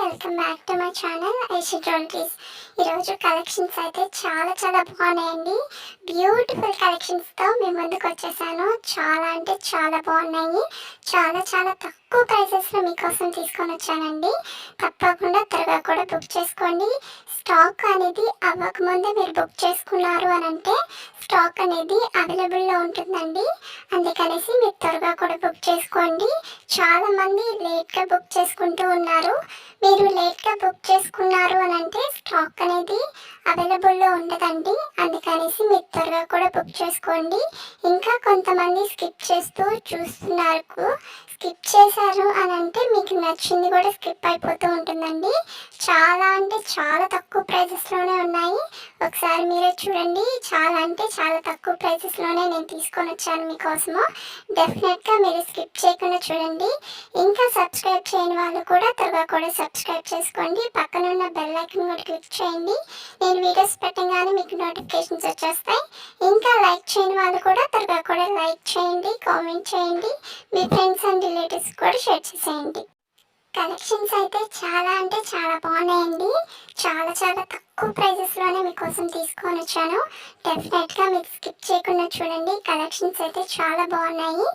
Welcome back to my channel Aishi jewelleries. ఈరోజు collections అయితే చాలా బాగున్నాయండి. బ్యూటిఫుల్ కలెక్షన్స్తో మీ ముందుకు వచ్చేసాను. చాలా అంటే చాలా బాగున్నాయి. చాలా తక్కువ ప్రైసెస్లో మీకోసం తీసుకొని వచ్చానండి. తప్పకుండా త్వరగా కూడా బుక్ చేసుకోండి. స్టాక్ అనేది అవ్వకముందే మీరు బుక్ చేసుకున్నారు అని అంటే స్టాక్ అనేది అవైలబుల్లో ఉంటుందండి. అందుకనేసి మీరు త్వరగా కూడా బుక్ చేసుకోండి. చాలామంది లేట్గా బుక్ చేసుకుంటూ ఉన్నారు. మీరు లేట్గా బుక్ చేసుకున్నారు అని అంటే స్టాక్ అనేది అవైలబుల్లో ఉండదండి. అందుకనేసి మీరు త్వరగా కూడా బుక్ చేసుకోండి. ఇంకా కొంతమంది స్కిప్ చేస్తూ చూస్తున్నారు. స్కిప్ చేశారు అని అంటే మీకు నచ్చింది కూడా స్కిప్ అయిపోతూ ఉంటుందండి. చాలా అంటే చాలా తక్కువ ప్రైజెస్లోనే ఉన్నాయి. ఒకసారి మీరే చూడండి. చాలా తక్కువ ప్రైజెస్లోనే నేను తీసుకొని వచ్చాను మీకోసము. డెఫినెట్గా మీరు స్కిప్ చేయకుండా చూడండి. ఇంకా సబ్స్క్రైబ్ చేయని వాళ్ళు కూడా త్వరగా కూడా సబ్స్క్రైబ్ చేసుకోండి. పక్కన ఉన్న బెల్ ఐకాన్ కూడా క్లిక్ చేయండి. నేను వీడియోస్ పెట్టగానే మీకు నోటిఫికేషన్స్ వచ్చేస్తాయి. ఇంకా లైక్ చేయని వాళ్ళు కూడా త్వరగా కూడా లైక్ చేయండి, కామెంట్ చేయండి, మీ ఫ్రెండ్స్ అండ్ రిలేటివ్స్ కూడా షేర్ చేసేయండి. కలెక్షన్స్ అయితే చాలా అంటే చాలా బాగున్నాయండి. చాలా తక్కువ ప్రైజెస్లోనే మీకోసం తీసుకొని వచ్చాను. డెఫినెట్గా మీరు స్కిప్ చేయకుండా చూడండి. కలెక్షన్స్ అయితే చాలా బాగున్నాయి.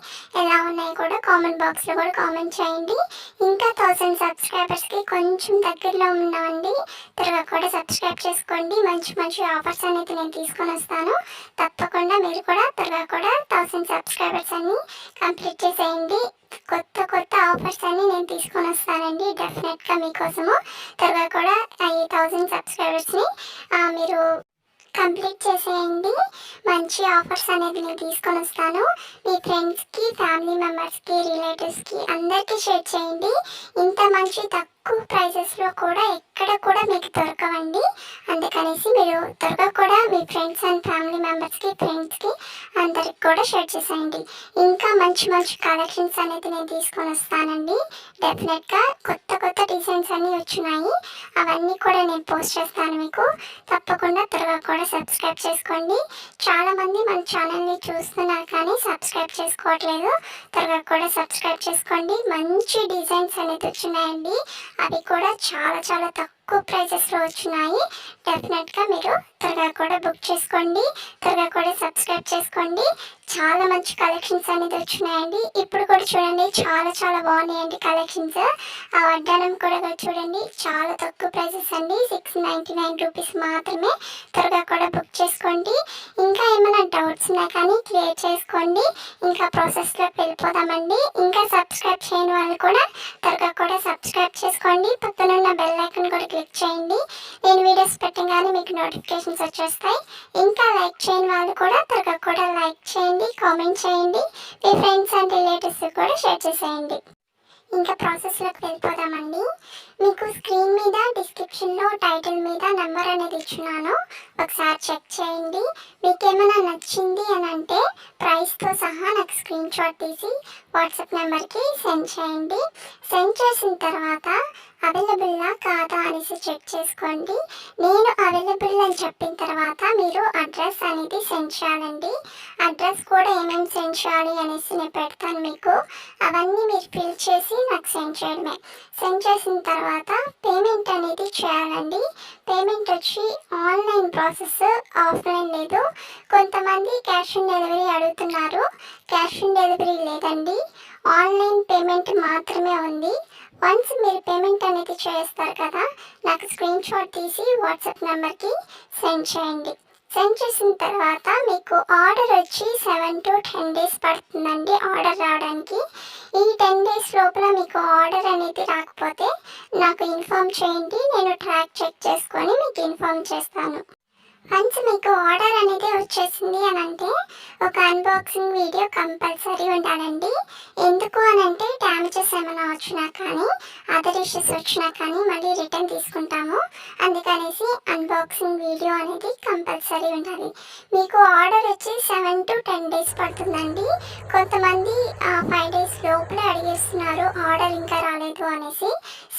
ఎలా ఉన్నాయి కూడా కామెంట్ బాక్స్లో కూడా కామెంట్ చేయండి. ఇంకా 1000 సబ్స్క్రైబర్స్కి కొంచెం దగ్గరలో ఉన్నామండి. త్వరగా కూడా సబ్స్క్రైబ్ చేసుకోండి. మంచి ఆఫర్స్ అనేది నేను తీసుకొని వస్తాను. తప్పకుండా మీరు కూడా త్వరగా కూడా 1000 సబ్స్క్రైబర్స్ అన్ని కంప్లీట్ చేసేయండి. కొత్త ఆఫర్స్ అన్ని నేను తీసుకొని వస్తానండి. డెఫినెట్గా మీకోసము త్వరగా కూడా ఈ 1000 సబ్స్క్రైబర్స్ని మీరు కంప్లీట్ చేసేయండి. మంచి ఆఫర్స్ అనేది నేను తీసుకొని వస్తాను. మీ ఫ్రెండ్స్కి, ఫ్యామిలీ మెంబర్స్కి, రిలేటివ్స్కి అందరికీ షేర్ చేయండి. ఇంత మంచి తక్కువ ప్రైజెస్లో కూడా ఎక్కడ కూడా మీకు దొరకవండి. అందుకనేసి మీరు త్వరగా కూడా మీ ఫ్రెండ్స్ అండ్ ఫ్యామిలీ మెంబర్స్కి, ఫ్రెండ్స్కి అందరికి కూడా షేర్ చేసేయండి. ఇంకా మంచి కలెక్షన్స్ అనేది నేను తీసుకొని వస్తానండి. డెఫినెట్గా కొత్త డిజైన్స్ అన్నీ వచ్చినాయి. అవన్నీ కూడా నేను పోస్ట్ చేస్తాను మీకు. తప్పకుండా త్వరగా కూడా సబ్స్క్రైబ్ చేసుకోండి. చాలామంది మన ఛానల్ని చూస్తున్నారు కానీ సబ్స్క్రైబ్ చేసుకోవట్లేదు. త్వరగా కూడా సబ్స్క్రైబ్ చేసుకోండి. మంచి డిజైన్స్ అనేది వచ్చినాయండి. అవి కూడా చాలా తక్కువ ప్రైజెస్లో వచ్చినాయి. డెఫినెట్గా మీరు త్వరగా కూడా బుక్ చేసుకోండి. త్వరగా కూడా సబ్స్క్రైబ్ చేసుకోండి. చాలా మంచి కలెక్షన్స్ అనేది వచ్చినాయండి. ఇప్పుడు కూడా చూడండి. చాలా బాగున్నాయండి కలెక్షన్స్. ఆ వడ్డానం కూడా చూడండి. చాలా తక్కువ ప్రైజెస్ అండి. 699 రూపీస్ మాత్రమే. త్వరగా కూడా బుక్ చేసుకోండి. ఇంకా ఏమైనా డౌట్స్ ఉన్నా కానీ క్లియర్ చేసుకోండి. ఇంకా ప్రాసెస్లోకి వెళ్ళిపోదామండి. ఇంకా సబ్స్క్రైబ్ చేయని వాళ్ళు కూడా త్వరగా కూడా సబ్స్క్రైబ్ చేసుకోండి. పక్కన ఉన్న బెల్ ఐకాన్ కూడా క్లిక్ చేయండి. నేను వీడియోస్ పెట్టగానే మీకు నోటిఫికేషన్స్ వచ్చేస్తాయి. ఇంకా లైక్ చేయని వాళ్ళు కూడా త్వరగా కూడా లైక్ చేయండి, కామెంట్ చేయండి, మీ ఫ్రెండ్స్ అండ్ రిలేటివ్స్ కూడా షేర్ చేసేయండి. ఇంకా ప్రాసెస్లోకి వెళ్ళిపోదామండి. మీకు స్క్రీన్ మీద డిస్క్రిప్షన్లో టైటిల్ మీద నెంబర్ అనేది ఇచ్చున్నాను. ఒకసారి చెక్ చేయండి. మీకు ఏమైనా నచ్చింది అని అంటే ప్రైస్తో సహా నాకు స్క్రీన్ షాట్ తీసి వాట్సాప్ నెంబర్కి సెండ్ చేయండి. సెండ్ చేసిన తర్వాత అవైలబుల్లా కాదా అనేసి చెక్ చేసుకోండి. నేను అవైలబుల్ అని చెప్పిన తర్వాత మీరు అడ్రస్ అనేది సెండ్ చేయాలండి. అడ్రస్ కూడా ఏమేమి సెండ్ చేయాలి అనేసి నేను పెడతాను మీకు. అవన్నీ మీరు ఫిల్ చేసి నాకు సెండ్ చేయడమే. సెండ్ చేసిన తర్వాత పేమెంట్ అనేది చేయాలండి. పేమెంట్ వచ్చి ఆన్లైన్ ప్రాసెస్, ఆఫ్లైన్ లేదు. కొంతమంది క్యాష్ ఆన్ డెలివరీ అడుగుతున్నారు. క్యాష్ ఆన్ డెలివరీ లేదండి. ఆన్లైన్ పేమెంట్ మాత్రమే ఉంది. వన్స్ మీరు పేమెంట్ అనేది చేస్తారు కదా, నాకు స్క్రీన్ షాట్ తీసి వాట్సాప్ నెంబర్కి సెండ్ చేయండి. సెండ్ చేసిన తర్వాత మీకు ఆర్డర్ వచ్చి 7 to 10 days పడుతుందండి ఆర్డర్ రావడానికి. ఈ 10 days లోపల మీకు ఆర్డర్ అనేది రాకపోతే నాకు ఇన్ఫామ్ చేయండి. నేను ట్రాక్ చెక్ చేసుకొని మీకు ఇన్ఫామ్ చేస్తాను. వన్స్ మీకు ఆర్డర్ అనేది వచ్చేసింది అని అంటే ఒక అన్బాక్సింగ్ వీడియో కంపల్సరీ ఉండాలండి. ఎందుకు అని అంటే డ్యామేజెస్ ఏమైనా వచ్చినా కానీ, అదర్ ఇష్యూస్ వచ్చినా కానీ మళ్ళీ రిటర్న్ తీసుకుంటాము. అందుకనేసి అన్బాక్సింగ్ వీడియో అనేది కంపల్సరీ ఉండాలి. మీకు ఆర్డర్ వచ్చి 7 to 10 days పడుతుందండి. కొంతమంది 5 days లోపలే అడిగేస్తున్నారు ఆర్డర్ ఇంకా రాలేదు అనేసి.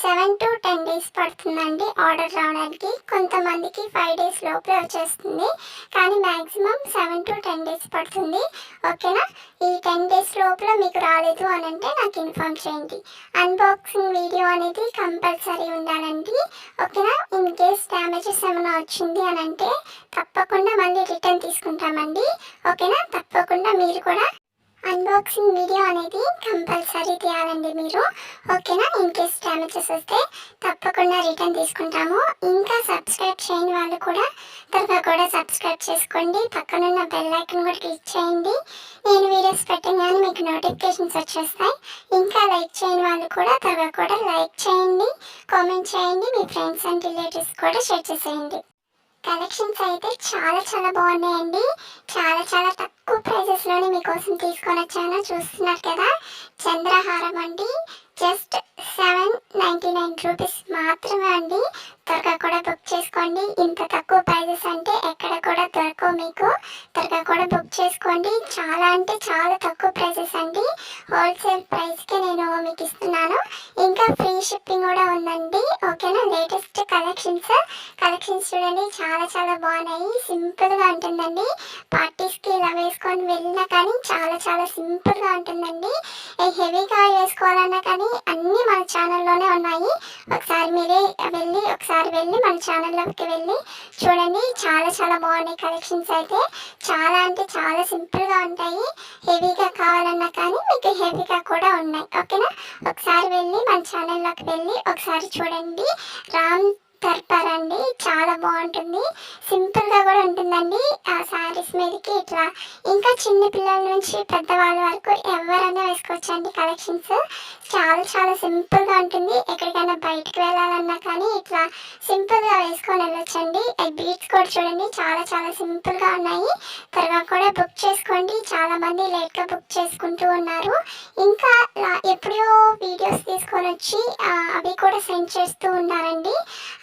7 to 10 డేస్ పడుతుందండి ఆర్డర్ రావడానికి. కొంతమందికి 5 డేస్ లోపలే వచ్చేస్తుంది, కానీ మ్యాక్సిమం 7 to 10 డేస్ పడుతుంది. ఓకేనా? ఈ 10 డేస్ లోపల మీకు రాలేదు అని అంటే నాకు ఇన్ఫామ్ చేయండి. అన్బాక్సింగ్ వీడియో అనేది కంపల్సరీ ఉండాలండి. ఓకేనా? ఇన్ కేస్ డ్యామేజెస్ ఏమైనా వచ్చింది అని అంటే తప్పకుండా మళ్ళీ రిటర్న్ తీసుకుంటామండి. ఓకేనా? తప్పకుండా మీరు కూడా అన్బాక్సింగ్ వీడియో అనేది కంపల్సరీ తీయాలండి మీరు. ఓకేనా? ఇన్ కేస్ డ్యామేజెస్ వస్తే తప్పకుండా రిటర్న్ తీసుకుంటాము. ఇంకా సబ్స్క్రైబ్ చేయని వాళ్ళు కూడా త్వరగా కూడా సబ్స్క్రైబ్ చేసుకోండి. పక్కనున్న బెల్ ఐకాన్ కూడా క్లిక్ చేయండి. నేను వీడియోస్ పెట్టగానే మీకు నోటిఫికేషన్స్ వచ్చేస్తాయి. ఇంకా లైక్ చేయని వాళ్ళు కూడా త్వరగా కూడా లైక్ చేయండి, కామెంట్ చేయండి, మీ ఫ్రెండ్స్ అండ్ రిలేటివ్స్ కూడా షేర్ చేసేయండి. కలెక్షన్స్ అయితే చాలా బాగున్నాయండి. చాలా తక్కువ ప్రైజెస్లోనే మీకోసం తీసుకొని వచ్చాను. చూస్తున్నారు కదా, చంద్రహారం అండి. జస్ట్ 799 రూపీస్ మాత్రమే అండి. త్వరగా కూడా బుక్ చేసుకోండి. ఇంత తక్కువ ప్రైజెస్ అంటే ఎక్కడ కూడా దొరకవు మీకు. త్వరగా కూడా బుక్ చేసుకోండి. చాలా అంటే చాలా తక్కువ ప్రైజెస్ అండి. హోల్సేల్ ప్రైస్కే నేను మీకు ఇస్తున్నాను. ఇంకా ఫ్రీ షిప్పింగ్ కూడా ఉందండి. ఓకేనా? లేటెస్ట్ కలెక్షన్స్ చూడండి, చాలా బాగున్నాయి. సింపుల్గా ఉంటుందండి. పార్టీస్కి ఇలా వేసుకొని వెళ్ళినా కానీ చాలా సింపుల్గా ఉంటుందండి. హెవీగా వేసుకోవాలన్నా కానీ అన్నీ మన ఛానల్లోనే ఉన్నాయి. ఒకసారి మీరే వెళ్ళి మన ఛానల్లోకి వెళ్ళి చూడండి. చాలా బాగున్నాయి కలెక్షన్స్ అయితే. చాలా అంటే చాలా సింపుల్గా ఉంటాయి. హెవీగా కావాలన్నా కానీ మీకు హెవీగా కూడా ఉన్నాయి. ఓకేనా? ఒకసారి వెళ్ళి మన ఛానల్లోకి వెళ్ళి ఒకసారి చూడండి. రామ్ దర్బార్ అండి, చాలా బాగుంటుంది. సింపుల్గా కూడా ఉంటుందండి. ఆ శారీస్ మీదకి ఇట్లా ఇంకా చిన్న పిల్లల నుంచి పెద్దవాళ్ళ వరకు ఎవరైనా వేసుకోవచ్చండి. కలెక్షన్స్ చాలా సింపుల్గా ఉంటుంది. ఎక్కడికైనా బయటకు వెళ్ళాలన్నా కానీ ఇట్లా సింపుల్గా వేసుకొని వెళ్ళొచ్చండి. బీట్స్ కూడా చూడండి, చాలా సింపుల్గా ఉన్నాయి. త్వరగా కూడా బుక్ చేసుకోండి. చాలా మంది లేట్గా బుక్ చేసుకుంటూ ఉన్నారు. ఇంకా ఎప్పుడో వీడియోస్ తీసుకొని వచ్చి అవి కూడా సెండ్ చేస్తూ ఉన్నారండి.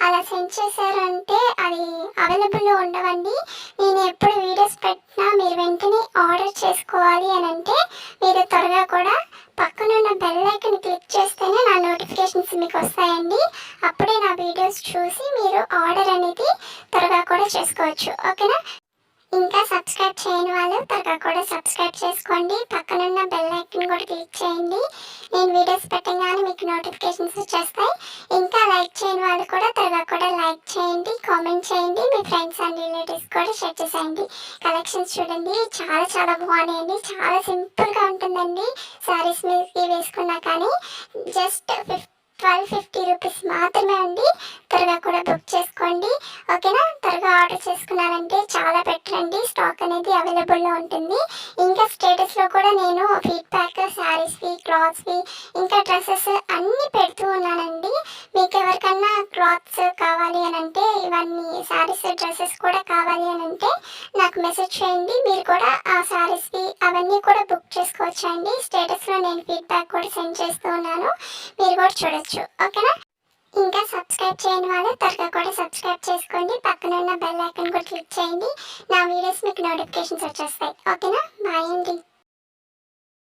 అలా సెండ్ చేశారంటే అవి అవైలబుల్లో ఉండవండి. నేను ఎప్పుడు వీడియోస్ పెట్టినా మీరు వెంటనే ఆర్డర్ చేసుకోవాలి అని అంటే మీరు త్వరగా కూడా పక్కనున్న బెల్ ఐకాన్ క్లిక్ చేస్తేనే నా నోటిఫికేషన్స్ మీకు వస్తాయండి. అప్పుడే నా వీడియోస్ చూసి మీరు ఆర్డర్ అనేది త్వరగా కూడా చేసుకోవచ్చు. ఓకేనా? ఇంకా సబ్స్క్రైబ్ చేయని వాళ్ళు త్వరగా కూడా సబ్స్క్రైబ్ చేసుకోండి. పక్కనున్న బెల్ ఐకాన్ కూడా క్లిక్ చేయండి. నేను వీడియోస్ పెట్టగానే మీకు నోటిఫికేషన్స్ వచ్చేస్తాయి. ఇంకా లైక్ చేయని వాళ్ళు కూడా త్వరగా కూడా లైక్ చేయండి, కామెంట్ చేయండి, మీ ఫ్రెండ్స్ అండ్ రిలేటివ్స్ కూడా షేర్ చేసేయండి. కలెక్షన్స్ చూడండి, చాలా బాగున్నాయండి. చాలా సింపుల్గా ఉంటుందండి. శారీస్ మీద వేసుకున్నా కానీ జస్ట్ 1250 రూపీస్ మాత్రమే అండి. త్వరగా కూడా బుక్ చేసుకోండి. ఓకేనా? త్వరగా ఆర్డర్ చేసుకున్నారంటే చాలా బెటర్ అండి. స్టాక్ అనేది అవైలబుల్లో ఉంటుంది. ఇంకా స్టేటస్లో కూడా నేను ఫీడ్బ్యాక్, శారీస్వి, క్లాత్స్వి, ఇంకా డ్రెస్సెస్ అన్నీ పెడుతూ ఉన్నానండి. మీకు ఎవరికన్నా క్లాత్స్ కావాలి అని అంటే, ఇవన్నీ శారీస్ డ్రెస్సెస్ కూడా కావాలి అని అంటే నాకు మెసేజ్ చేయండి. మీరు కూడా ఆ శారీస్వి అవన్నీ కూడా బుక్ చేసుకోవచ్చు అండి. స్టేటస్లో నేను ఫీడ్బ్యాక్ కూడా సెండ్ చేస్తూ ఉన్నాను, మీరు కూడా చూడొచ్చు. ఓకేనా? ఇంకా సబ్స్క్రైబ్ చేయని వాళ్ళు త్వరగా కూడా సబ్స్క్రైబ్ చేసుకోండి. పక్కన ఉన్న బెల్ ఐకాన్ కూడా క్లిక్ చేయండి. నా వీడియోస్ మీకు నోటిఫికేషన్స్ వచ్చేస్తాయి. ఓకేనా? బాయ్ అండి.